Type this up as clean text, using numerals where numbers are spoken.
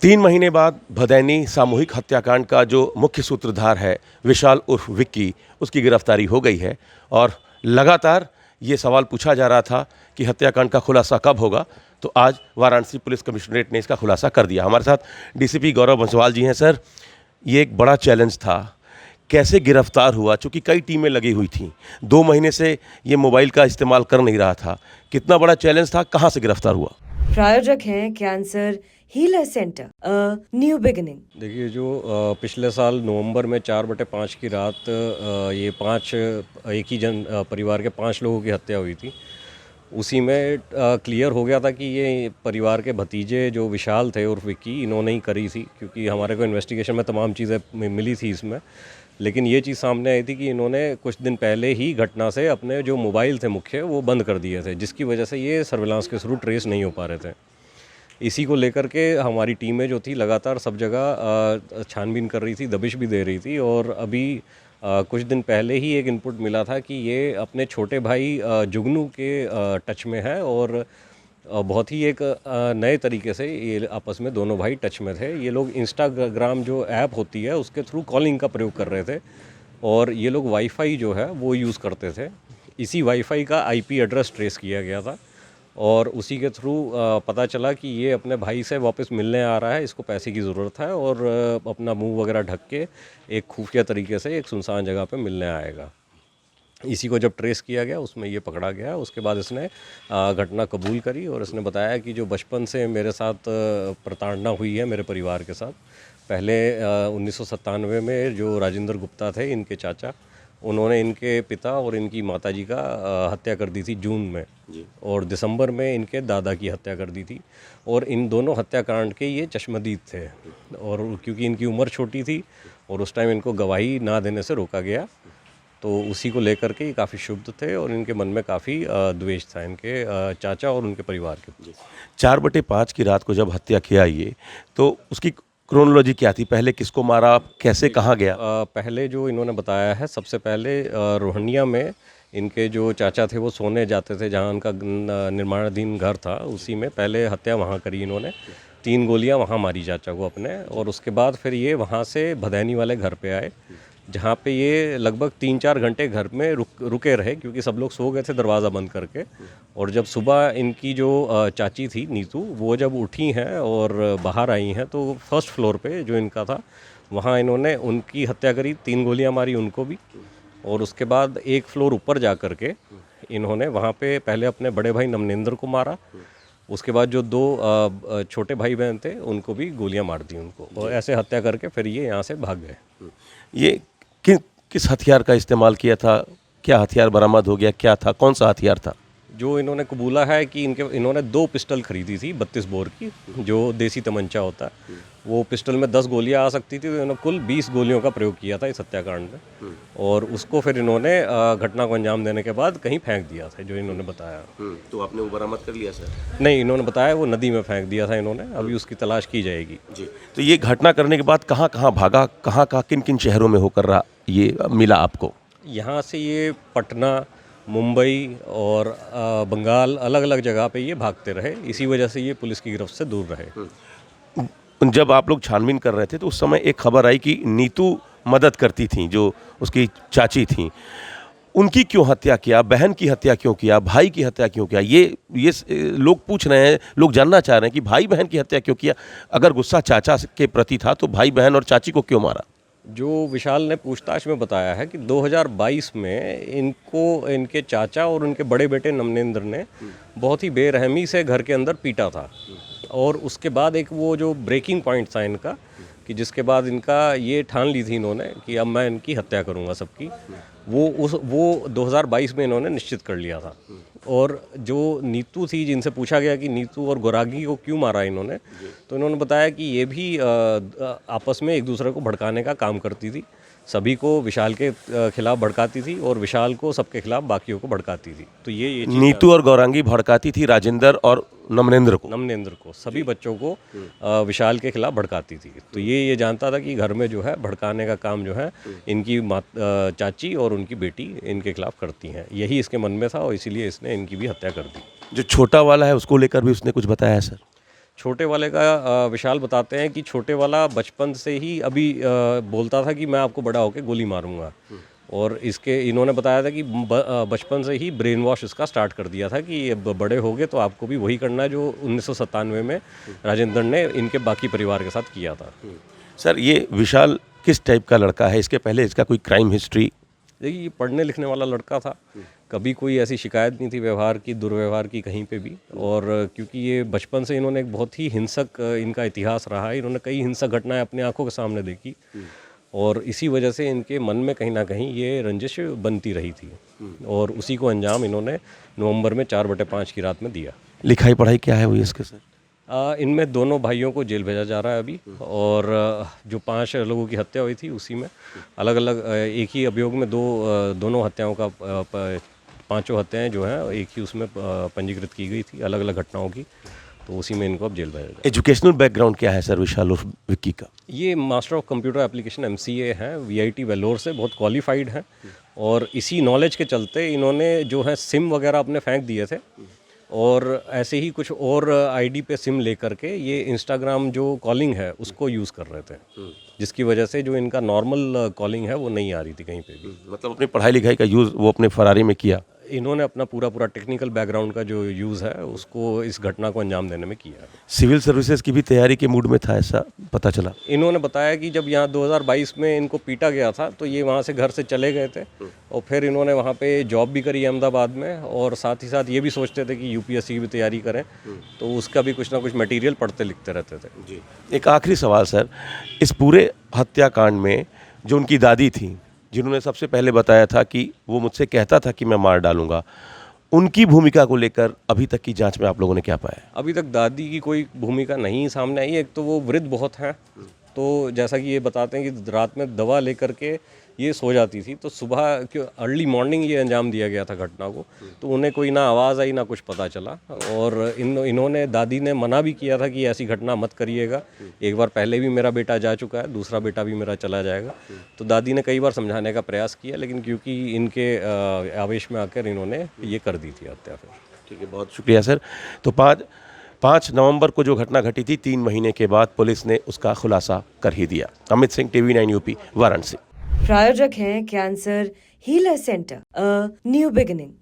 3 महीने बाद भदैनी सामूहिक हत्याकांड का जो मुख्य सूत्रधार है विशाल उर्फ विक्की, उसकी गिरफ्तारी हो गई है और लगातार ये सवाल पूछा जा रहा था कि हत्याकांड का खुलासा कब होगा। तो आज वाराणसी पुलिस कमिश्नरेट ने इसका खुलासा कर दिया। हमारे साथ डीसीपी गौरव बंसवाल जी हैं। सर, ये एक बड़ा चैलेंज था, कैसे गिरफ्तार हुआ? चूँकि कई टीमें लगी हुई थीं, 2 महीने से ये मोबाइल का इस्तेमाल कर नहीं रहा था। कितना बड़ा चैलेंज था, कहाँ से गिरफ्तार हुआ? प्रायोजक हैं cancer healer centre, new beginning. देखिए, जो पिछले साल नवंबर में 4/5 की रात ये 5 एक ही परिवार के 5 लोगों की हत्या हुई थी। उसी में क्लियर हो गया था कि ये परिवार के भतीजे जो विशाल थे उर्फ विक्की, इन्होंने ही करी थी, क्योंकि हमारे को इन्वेस्टिगेशन में तमाम चीज़ें मिली थी इसमें। लेकिन ये चीज़ सामने आई थी कि इन्होंने कुछ दिन पहले ही घटना से अपने जो मोबाइल थे मुख्य, वो बंद कर दिए थे, जिसकी वजह से ये सर्विलांस के थ्रू ट्रेस नहीं हो पा रहे थे। इसी को लेकर के हमारी टीमें जो थी लगातार सब जगह छानबीन कर रही थी, दबिश भी दे रही थी। और अभी कुछ दिन पहले ही एक इनपुट मिला था कि ये अपने छोटे भाई जुगनू के टच में है और बहुत ही एक नए तरीके से ये आपस में दोनों भाई टच में थे। ये लोग इंस्टाग्राम जो ऐप होती है उसके थ्रू कॉलिंग का प्रयोग कर रहे थे और ये लोग वाईफाई जो है वो यूज़ करते थे। इसी वाईफाई का आईपी एड्रेस ट्रेस किया गया था और उसी के थ्रू पता चला कि ये अपने भाई से वापस मिलने आ रहा है, इसको पैसे की ज़रूरत है और अपना मुंह वगैरह ढक के एक खुफिया तरीके से एक सुनसान जगह पे मिलने आएगा। इसी को जब ट्रेस किया गया उसमें ये पकड़ा गया। उसके बाद इसने घटना कबूल करी और इसने बताया कि जो बचपन से मेरे साथ प्रताड़ना हुई है मेरे परिवार के साथ, पहले 1997 में जो राजेंद्र गुप्ता थे इनके चाचा, उन्होंने इनके पिता और इनकी माताजी का हत्या कर दी थी जून में जी। और दिसंबर में इनके दादा की हत्या कर दी थी और इन दोनों हत्याकांड के ये चश्मदीद थे। और क्योंकि इनकी उम्र छोटी थी और उस टाइम इनको गवाही ना देने से रोका गया, तो उसी को लेकर के ये काफ़ी क्षुब्ध थे और इनके मन में काफ़ी द्वेष था इनके चाचा और उनके परिवार के। 4/5 की रात को जब हत्या किया ये, तो उसकी क्रोनोलॉजी क्या थी? पहले किसको मारा, कैसे, कहाँ गया? पहले जो इन्होंने बताया है, सबसे पहले रोहनिया में इनके जो चाचा थे वो सोने जाते थे, जहाँ उनका निर्माणाधीन घर था, उसी में पहले हत्या वहाँ करी इन्होंने। 3 गोलियाँ वहाँ मारी चाचा को अपने, और उसके बाद फिर ये वहाँ से भदैनी वाले घर पे आए, जहाँ पे ये लगभग 3-4 घंटे घर में रुके रहे, क्योंकि सब लोग सो गए थे दरवाज़ा बंद करके। और जब सुबह इनकी जो चाची थी नीतू, वो जब उठी हैं और बाहर आई हैं, तो फर्स्ट फ्लोर पे जो इनका था वहाँ इन्होंने उनकी हत्या करी, 3 गोलियां मारी उनको भी। और उसके बाद एक फ्लोर ऊपर जा कर के इन्होंने वहाँ पे पहले अपने बड़े भाई नमनेंद्र को मारा, उसके बाद जो 2 छोटे भाई बहन थे उनको भी गोलियां मार दी उनको, और ऐसे हत्या करके फिर ये यहाँ से भाग गए। ये किस हथियार का इस्तेमाल किया था? क्या हथियार बरामद हो गया? क्या था? कौन सा हथियार था? जो इन्होंने कबूला है कि इन्होंने 2 पिस्टल खरीदी थी 32 बोर की, जो देसी तमंचा होता है। वो पिस्टल में 10 गोलियां आ सकती थी, तो इन्होंने कुल 20 गोलियों का प्रयोग किया था इस हत्याकांड में। और उसको फिर इन्होंने घटना को अंजाम देने के बाद कहीं फेंक दिया था, जो इन्होंने बताया। तो आपने वो बरामद कर लिया सर? नहीं, इन्होंने बताया वो नदी में फेंक दिया था इन्होंने, अभी उसकी तलाश की जाएगी जी। तो ये घटना करने के बाद कहाँ कहाँ भागा, कहाँ कहाँ किन किन शहरों में होकर रहा ये मिला आपको? यहाँ से ये पटना, मुंबई और बंगाल, अलग अलग जगह पे ये भागते रहे। इसी वजह से ये पुलिस की गिरफ्त से दूर रहे। जब आप लोग छानबीन कर रहे थे तो उस समय एक खबर आई कि नीतू मदद करती थी, जो उसकी चाची थी। उनकी क्यों हत्या किया? बहन की हत्या क्यों किया? भाई की हत्या क्यों किया? ये लोग पूछ रहे हैं, लोग जानना चाह रहे हैं कि भाई बहन की हत्या क्यों किया? अगर गुस्सा चाचा के प्रति था तो भाई बहन और चाची को क्यों मारा? जो विशाल ने पूछताछ में बताया है कि 2022 में इनको इनके चाचा और उनके बड़े बेटे नमनेंद्र ने बहुत ही बेरहमी से घर के अंदर पीटा था। और उसके बाद एक वो जो ब्रेकिंग पॉइंट था इनका, कि जिसके बाद इनका ये ठान ली थी इन्होंने कि अब मैं इनकी हत्या करूंगा सबकी, वो 2022 में इन्होंने निश्चित कर लिया था। और जो नीतू थी, जिनसे पूछा गया कि नीतू और गोरागी को क्यों मारा इन्होंने, तो इन्होंने बताया कि ये भी आपस में एक दूसरे को भड़काने का काम करती थी, सभी को विशाल के खिलाफ भड़काती थी और विशाल को सबके खिलाफ बाकियों को भड़काती थी। तो ये नीतू और गौरांगी भड़काती थी राजेंद्र और नमनेंद्र को, सभी बच्चों को विशाल के खिलाफ भड़काती थी। तो ये जानता था कि घर में जो है भड़काने का काम जो है इनकी चाची और उनकी बेटी इनके खिलाफ करती हैं। यही इसके मन में था और इसीलिए इसने इनकी भी हत्या कर दी। जो छोटा वाला है उसको लेकर भी उसने कुछ बताया है सर? छोटे वाले का विशाल बताते हैं कि छोटे वाला बचपन से ही अभी बोलता था कि मैं आपको बड़ा होकर गोली मारूंगा। और इसके इन्होंने बताया था कि बचपन से ही ब्रेन वॉश इसका स्टार्ट कर दिया था कि ये बड़े हो गए तो आपको भी वही करना है जो 1997 में राजेंद्र ने इनके बाकी परिवार के साथ किया था। सर ये विशाल किस टाइप का लड़का है? इसके पहले इसका कोई क्राइम हिस्ट्री? देखिए, ये पढ़ने लिखने वाला लड़का था, कभी कोई ऐसी शिकायत नहीं थी व्यवहार की, दुर्व्यवहार की कहीं पे भी। और क्योंकि ये बचपन से इन्होंने एक बहुत ही हिंसक इनका इतिहास रहा है, इन्होंने कई हिंसक घटनाएं अपनी आंखों के सामने देखी और इसी वजह से इनके मन में कहीं ना कहीं ये रंजिश बनती रही थी और उसी को अंजाम इन्होंने नवंबर में 4/5 की रात में दिया। लिखाई पढ़ाई क्या है हुई इसके सर? इनमें दोनों भाइयों को जेल भेजा जा रहा है अभी और जो 5 लोगों की हत्या हुई थी उसी में अलग अलग एक ही अभियोग में दोनों हत्याओं का 5 हत्याएं जो हैं एक ही उसमें पंजीकृत की गई थी अलग अलग घटनाओं की, तो उसी में इनको अब जेल भेजा जाए। एजुकेशनल बैकग्राउंड क्या है सर विशाल उर्फ विक्की का? ये master of computer application MCA हैं, VIT वेलोर से बहुत क्वालिफाइड हैं और इसी नॉलेज के चलते इन्होंने जो है सिम वगैरह अपने फेंक दिए थे और ऐसे ही कुछ और आईडी पे सिम लेकर के ये इंस्टाग्राम जो कॉलिंग है उसको यूज़ कर रहे थे, जिसकी वजह से जो इनका नॉर्मल कॉलिंग है वो नहीं आ रही थी कहीं पे भी। मतलब अपनी पढ़ाई लिखाई का यूज़ वो अपने फरारी में किया? इन्होंने अपना पूरा टेक्निकल बैकग्राउंड का जो यूज़ है उसको इस घटना को अंजाम देने में किया है। सिविल सर्विसेज की भी तैयारी के मूड में था ऐसा पता चला? इन्होंने बताया कि जब यहाँ 2022 में इनको पीटा गया था तो ये वहाँ से घर से चले गए थे और फिर इन्होंने वहाँ पे जॉब भी करी अहमदाबाद में और साथ ही साथ ये भी सोचते थे कि UPSC की भी तैयारी करें, तो उसका भी कुछ ना कुछ मटेरियल पढ़ते लिखते रहते थे। जी। एक आखिरी सवाल सर, इस पूरे हत्याकांड में जो उनकी दादी थी जिन्होंने सबसे पहले बताया था कि वो मुझसे कहता था कि मैं मार डालूंगा, उनकी भूमिका को लेकर अभी तक की जांच में आप लोगों ने क्या पाया? अभी तक दादी की कोई भूमिका नहीं सामने आई। एक तो वो वृद्ध बहुत हैं, तो जैसा कि ये बताते हैं कि रात में दवा लेकर के ये सो जाती थी, तो सुबह क्यों अर्ली मॉर्निंग ये अंजाम दिया गया था घटना को, तो उन्हें कोई ना आवाज़ आई ना कुछ पता चला। और इन्होंने दादी ने मना भी किया था कि ऐसी घटना मत करिएगा, एक बार पहले भी मेरा बेटा जा चुका है, दूसरा बेटा भी मेरा चला जाएगा। तो दादी ने कई बार समझाने का प्रयास किया, लेकिन क्योंकि इनके आवेश में आकर इन्होंने ये कर दी थी हत्या। फिर ठीक है, बहुत शुक्रिया सर। तो 5 नवंबर को जो घटना घटी थी 3 महीने के बाद पुलिस ने उसका खुलासा कर ही दिया। Amit Singh, TV9 UP, Varanasi. प्रायोजक हैं cancer healer centre, a new beginning.